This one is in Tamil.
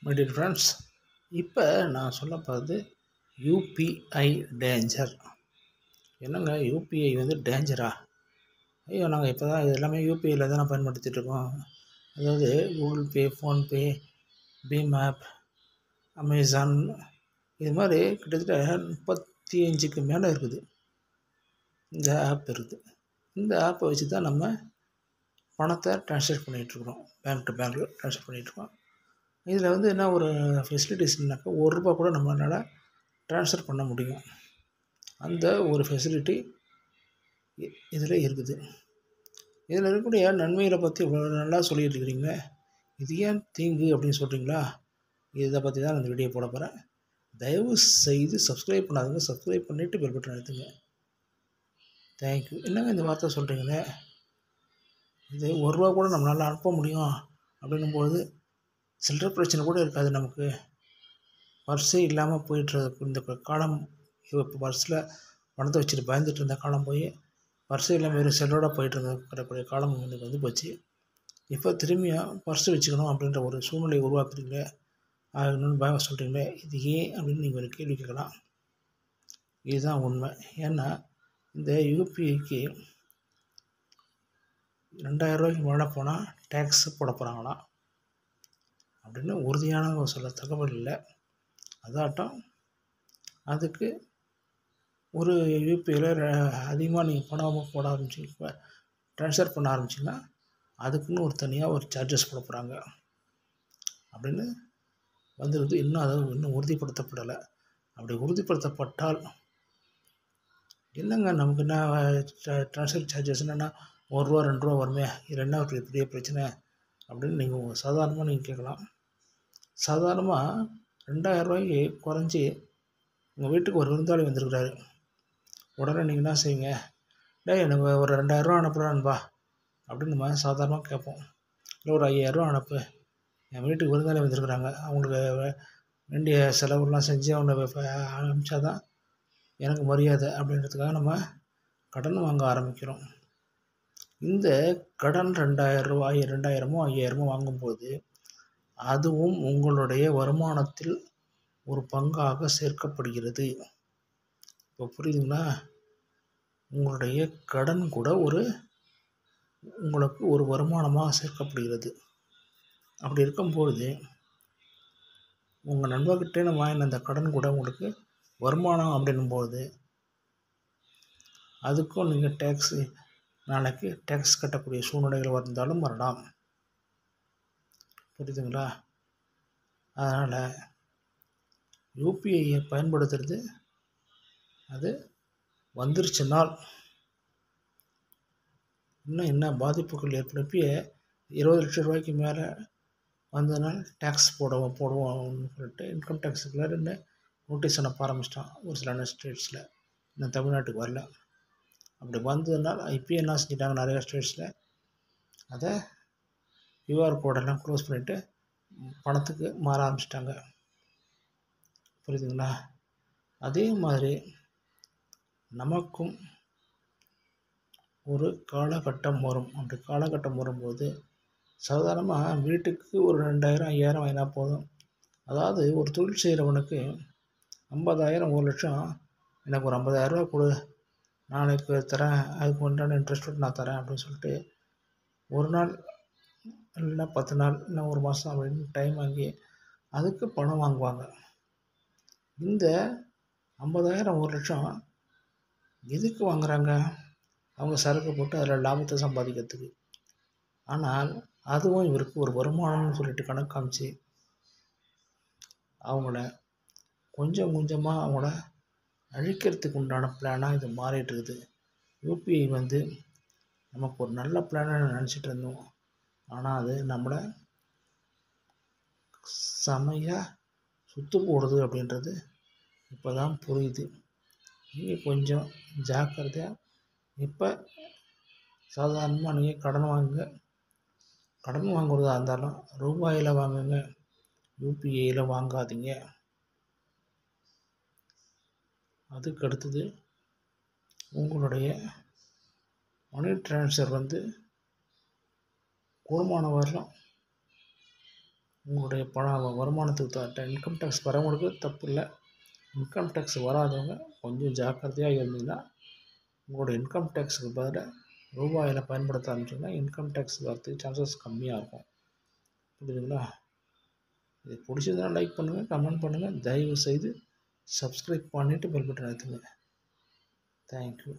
மை டியர் ஃப்ரெண்ட்ஸ், இப்போ நான் சொல்ல போகிறது யூபிஐ டேஞ்சர். என்னங்க யூபிஐ வந்து டேஞ்சரா? ஐயோ, நாங்கள் இப்போ தான் இது எல்லாமே யூபிஐயில் தானே பயன்படுத்திகிட்டு இருக்கோம். அதாவது Google Pay, PhonePe, BHIM app, Amazon, இது மாதிரி கிட்டத்தட்ட 35க்கு மேலே இருக்குது. இந்த ஆப் இருக்குது. இந்த ஆப்பை வச்சு தான் நம்ம பணத்தை ட்ரான்ஸ்ஃபர் பண்ணிகிட்ருக்குறோம். பேங்க் டு பேங்க்கில் ட்ரான்ஸ்ஃபர் பண்ணிகிட்ருக்கோம். இதில் வந்து என்ன ஒரு ஃபெசிலிட்டிஸ்னாக்கா ₹1 கூட நம்மளால் ட்ரான்ஸ்ஃபர் பண்ண முடியும். அந்த ஒரு ஃபெசிலிட்டி இதில் இருக்குது. இதில் இருக்கக்கூடிய நன்மைகளை பற்றி இவ்வளோ நல்லா சொல்லிகிட்டு இருக்கிறீங்களே, இது ஏன் தீங்கு அப்படின்னு சொல்கிறீங்களா? இதை பற்றி தான் இந்த வீடியோ போட போகிறேன். தயவு செய்து சப்ஸ்கிரைப் பண்ணாதுங்க, சப்ஸ்கிரைப் பண்ணிவிட்டு பெல் பட்டன் அழுத்துங்க. தேங்க்யூ. என்னங்க இந்த வார்த்தை சொல்கிறீங்களே, இது ₹1 கூட நம்மளால் அனுப்ப முடியும் அப்படின்னும்போது சில்லறை பிரச்சனை கூட இருக்காது. நமக்கு பர்ஸே இல்லாமல் போயிட்டுருக்கு இந்த காலம். இப்போ பர்ஸில் பணத்தை வச்சுட்டு பயந்துட்டு இருந்த காலம் போய் பர்ஸே இல்லாமல் வெறும் செல்லோட போயிட்டு இருக்கக்கூடிய காலம் வந்து போச்சு. இப்போ திரும்பியும் பர்ஸு வச்சுக்கணும் அப்படின்ற ஒரு சூழ்நிலையை உருவாக்குறீங்களே, ஆகணும்னு பயம் சொல்கிறீங்களே, இது ஏன் அப்படின்னு நீங்கள் ஒரு கேள்வி கேட்கலாம். இதுதான் உண்மை. ஏன்னா இந்த யூபிஐக்கு ₹2000 மேலே போனால் டேக்ஸ் போட போகிறாங்களாம் அப்படின்னு உறுதியான ஒரு சில தகவல் இல்லை. அதாட்டம் அதுக்கு ஒரு யூபிஐயில் அதிகமாக நீங்கள் பணம் போட ஆரம்பிச்சிங்க, ட்ரான்ஸ்ஃபர் பண்ண ஆரம்பிச்சிங்கன்னா அதுக்குன்னு ஒரு தனியாக ஒரு சார்ஜஸ் போட போகிறாங்க அப்படின்னு வந்துடுது. இன்னும் உறுதிப்படுத்தப்படலை. அப்படி உறுதிப்படுத்தப்பட்டால் என்னங்க நமக்கு என்ன ட்ரான்ஸ்ஃபர் சார்ஜஸ் என்னென்னா ₹1 ₹2 வருமே, இது என்ன ஒரு பெரிய பிரச்சனை அப்படின்னு நீங்கள் சாதாரணமாக நீங்கள் கேட்கலாம். சாதாரணமாக ₹2000 குறைஞ்சி உங்கள் வீட்டுக்கு ஒரு விருந்தாளி வந்திருக்கிறாரு. உடனே நீங்கள் என்ன செய்வீங்க? எனக்கு ஒரு ₹2000 அனுப்புகிறான்பா அப்படின்னு நம்ம சாதாரணமாக கேட்போம். இல்லை ஒரு ₹5000 அனுப்பு, என் வீட்டுக்கு விருந்தாளி வந்திருக்கிறாங்க, அவங்களுக்கு வேண்டிய செலவுலாம் செஞ்சு அவங்க அனுப்பிச்சா தான் எனக்கு மரியாதை அப்படின்றதுக்காக நம்ம கடன் வாங்க ஆரம்பிக்கிறோம். இந்த கடன் ₹2000 ₹5000 வாங்கும்போது அதுவும் உங்களுடைய வருமானத்தில் ஒரு பங்காக சேர்க்கப்படுகிறது. இப்போ புரியுதுங்களா? உங்களுடைய கடன் கூட உங்களுக்கு ஒரு வருமானமாக சேர்க்கப்படுகிறது. அப்படி இருக்கும்பொழுது உங்கள் நண்பர்கிட்டே நம்ம வாங்கின அந்த கடன் கூட உங்களுக்கு வருமானம் அப்படின்னும்போது அதுக்கும் நீங்கள் நாளைக்கு டேக்ஸ் கட்டக்கூடிய சூழ்நிலைகள் வந்தாலும் வரலாம். புரியுதுங்களா? அதனால் யூபிஐயை பயன்படுத்துறது அது வந்துருச்சுனால் இன்னும் என்ன பாதிப்புகள் ஏற்படும். இப்போ ₹20 லட்சம் மேலே வந்ததுனால டேக்ஸ் போடுவோம்னு சொல்லிட்டு இன்கம் டேக்ஸுக்குள்ள நோட்டீஸ் அனுப்ப ஆரம்பிச்சிட்டான் ஒரு சில ஸ்டேட்ஸில். இன்னும் தமிழ்நாட்டுக்கு வரல. அப்படி வந்ததுனால இப்போயே என்ன செஞ்சிட்டாங்க, நிறையா ஸ்டேட்ஸில் அதை கியூஆர் கோடெல்லாம் க்ளோஸ் பண்ணிவிட்டு பணத்துக்கு மாற ஆரம்பிச்சிட்டாங்க. புரியுதுங்களா? அதே மாதிரி நமக்கும் ஒரு காலகட்டம் வரும். அப்படி காலகட்டம் வரும்போது சாதாரணமாக வீட்டுக்கு ஒரு 2000 5000 வாங்கினா போதும். அதாவது ஒரு தொழில் செய்கிறவனுக்கு 50,000 1,00,000 எனக்கு ஒரு ₹50,000 கொடு, நாளைக்கு தரேன், அதுக்கு உண்டான இன்ட்ரெஸ்ட் நான் தரேன் அப்படின்னு சொல்லிட்டு ஒரு நாள் இல்லைன்னா 10 நாள் இல்லை ஒரு மாதம் அப்படின்னு டைம் வாங்கி அதுக்கு பணம் வாங்குவாங்க. இந்த 50,000 1,00,000 எதுக்கு வாங்குகிறாங்க? அவங்க சரக்கு போட்டு அதில் லாபத்தை சம்பாதிக்கிறதுக்கு. ஆனால் அதுவும் இவருக்கு ஒரு வருமானம்னு சொல்லிட்டு கணக்கு காமிச்சு அவங்கள கொஞ்சம் கொஞ்சமாக அவங்கள அழிக்கிறதுக்கு உண்டான பிளானாக இது மாறிட்டு இருக்குது. யூபிஐ வந்து நமக்கு ஒரு நல்ல பிளானாக நினச்சிட்டு இருந்தோம். ஆனால் அது நம்மளை செமையாக சுற்று போடுது அப்படின்றது இப்போ தான் புரியுது. நீங்கள் கொஞ்சம் ஜாக்கிரதையாக இப்போ சாதாரணமாக நீங்கள் கடன் வாங்குறதா இருந்தாலும் ரூபாயில் வாங்குங்க, யூபிஐயில் வாங்காதீங்க. அதுக்கு அடுத்தது உங்களுடைய மணி ட்ரான்ஸ்ஃபர் வந்து கூடுமான வரலாம் உங்களுடைய வருமானத்துக்கு இன்கம் டேக்ஸ் வரவங்களுக்கு தப்பு இல்லை. இன்கம் டேக்ஸ் வராதவங்க கொஞ்சம் ஜாக்கிரதையாக இருந்தீங்கன்னா உங்களோட இன்கம் டேக்ஸுக்கு பதிலாக ரூபாயில் பயன்படுத்த ஆரம்பிச்சிங்கன்னா இன்கம் டேக்ஸ் வரதுக்கு சான்சஸ் கம்மியாக இருக்கும். புரியுதுங்களா? இது பிடிச்சதுன்னா லைக் பண்ணுங்கள், கமெண்ட் பண்ணுங்கள், தயவு செய்து சப்ஸ்கிரைப் பண்ணிவிட்டு பெல் பட்டன் அழுத்துங்க. தேங்க்யூ.